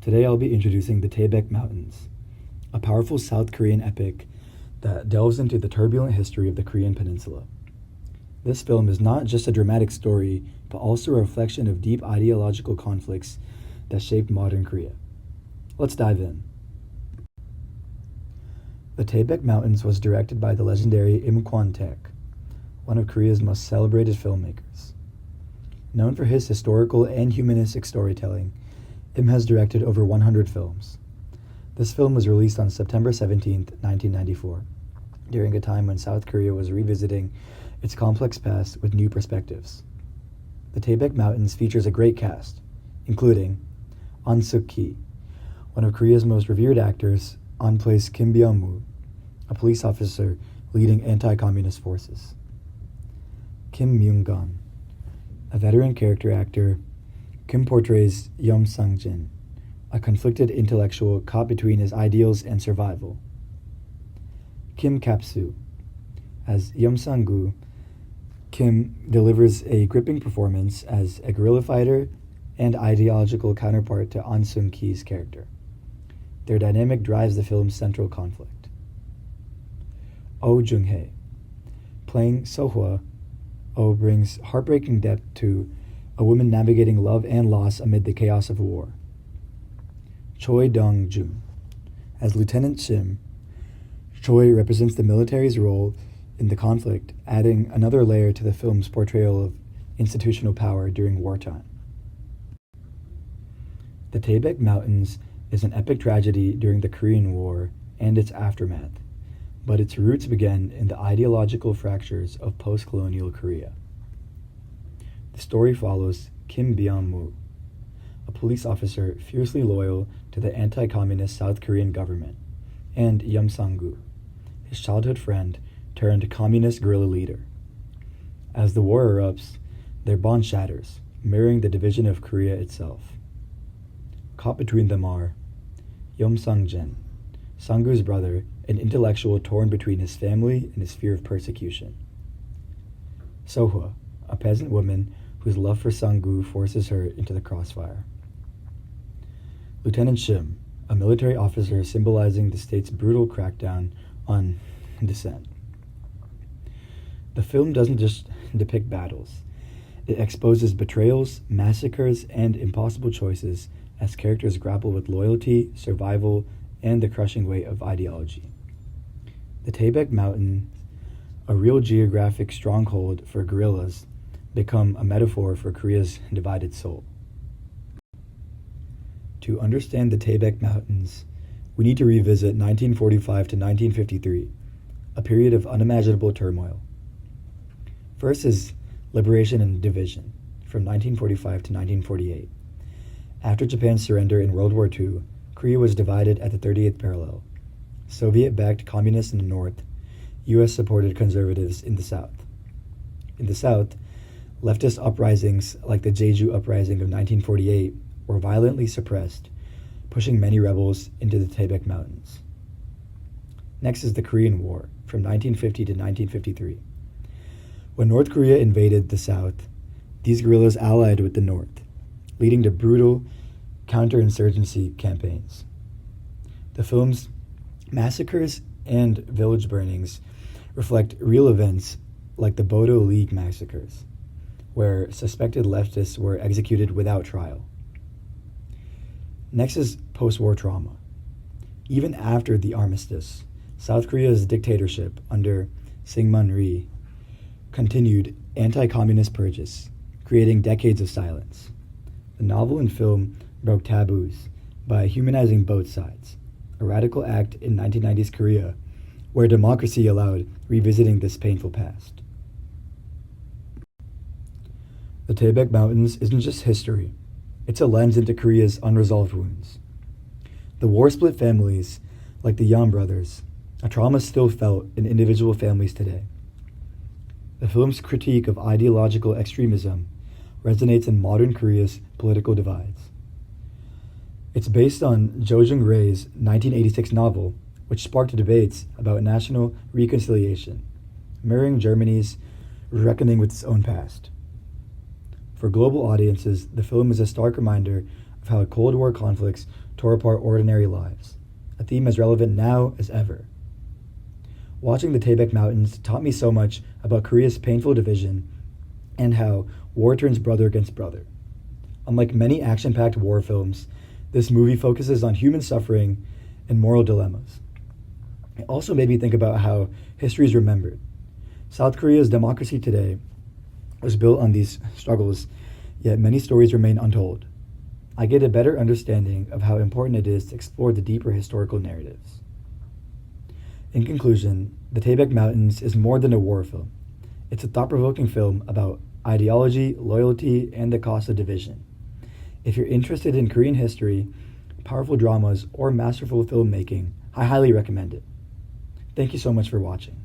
Today I'll be introducing the Taebaek Mountains, a powerful South Korean epic that delves into the turbulent history of the Korean peninsula. This film is not just a dramatic story, but also a reflection of deep ideological conflicts that shaped modern Korea. Let's dive in. The Taebaek Mountains was directed by the legendary Im Kwon-taek, one of Korea's most celebrated filmmakers. Known for his historical and humanistic storytelling, Im has directed over 100 films. This film was released on September 17, 1994, during a time when South Korea was revisiting its complex past with new perspectives. The Taebaek Mountains features a great cast, including An Suk-ki, one of Korea's most revered actors. An plays Kim Byung-moo, a police officer leading anti-communist forces. Kim Myung-gun, a veteran character actor. Kim portrays Yeom Sang-jin, a conflicted intellectual caught between his ideals and survival. Kim Kap-soo, as Yeom Sang-gu, Kim delivers a gripping performance as a guerrilla fighter and ideological counterpart to An Sung-ki's character. Their dynamic drives the film's central conflict. Oh Jung-hae, playing So-hwa, Oh brings heartbreaking depth to a woman navigating love and loss amid the chaos of war. Choi Dong-jun, as Lieutenant Shim, Choi represents the military's role in the conflict, adding another layer to the film's portrayal of institutional power during wartime. The Taebaek Mountains is an epic tragedy during the Korean War and its aftermath, but its roots begin in the ideological fractures of post-colonial Korea. The story follows Kim Byung-moo, a police officer fiercely loyal to the anti-communist South Korean government, and Yeom Sang-gu, his childhood friend turned communist guerrilla leader. As the war erupts, their bond shatters, mirroring the division of Korea itself. Caught between them are Yeom Sang-jin, Sang-gu's brother, an intellectual torn between his family and his fear of persecution. So-hwa, a peasant woman whose love for Sang-gu forces her into the crossfire. Lieutenant Shim, a military officer symbolizing the state's brutal crackdown on dissent. The film doesn't just depict battles. It exposes betrayals, massacres, and impossible choices as characters grapple with loyalty, survival, and the crushing weight of ideology. The Taebaek Mountains, a real geographic stronghold for guerrillas, become a metaphor for Korea's divided soul. To understand the Taebaek Mountains, we need to revisit 1945 to 1953, a period of unimaginable turmoil. First is liberation and division, from 1945 to 1948. After Japan's surrender in World War II, Korea was divided at the 38th parallel. Soviet-backed communists in the north, US-supported conservatives in the south. In the south, leftist uprisings like the Jeju Uprising of 1948 were violently suppressed, pushing many rebels into the Taebaek Mountains. Next is the Korean War, from 1950 to 1953. When North Korea invaded the south, these guerrillas allied with the north, leading to brutal counterinsurgency campaigns. The film's massacres and village burnings reflect real events like the Bodo League massacres, where suspected leftists were executed without trial. Next is post-war trauma. Even after the armistice, South Korea's dictatorship under Syngman Rhee continued anti-communist purges, creating decades of silence. The novel and film broke taboos by humanizing both sides, a radical act in 1990s Korea where democracy allowed revisiting this painful past. The Taebaek Mountains isn't just history, it's a lens into Korea's unresolved wounds. The war split families, like the Yeom brothers, a trauma still felt in individual families today. The film's critique of ideological extremism resonates in modern Korea's political divides. It's based on Jo Jung-rae's 1986 novel, which sparked debates about national reconciliation, mirroring Germany's reckoning with its own past. For global audiences, the film is a stark reminder of how Cold War conflicts tore apart ordinary lives, a theme as relevant now as ever. Watching the Taebaek Mountains taught me so much about Korea's painful division and how war turns brother against brother. Unlike many action-packed war films, this movie focuses on human suffering and moral dilemmas. It also made me think about how history is remembered. South Korea's democracy today was built on these struggles, yet many stories remain untold. I get a better understanding of how important it is to explore the deeper historical narratives. In conclusion, The Taebaek Mountains is more than a war film. It's a thought-provoking film about ideology, loyalty, and the cost of division. If you're interested in Korean history, powerful dramas, or masterful filmmaking, I highly recommend it. Thank you so much for watching.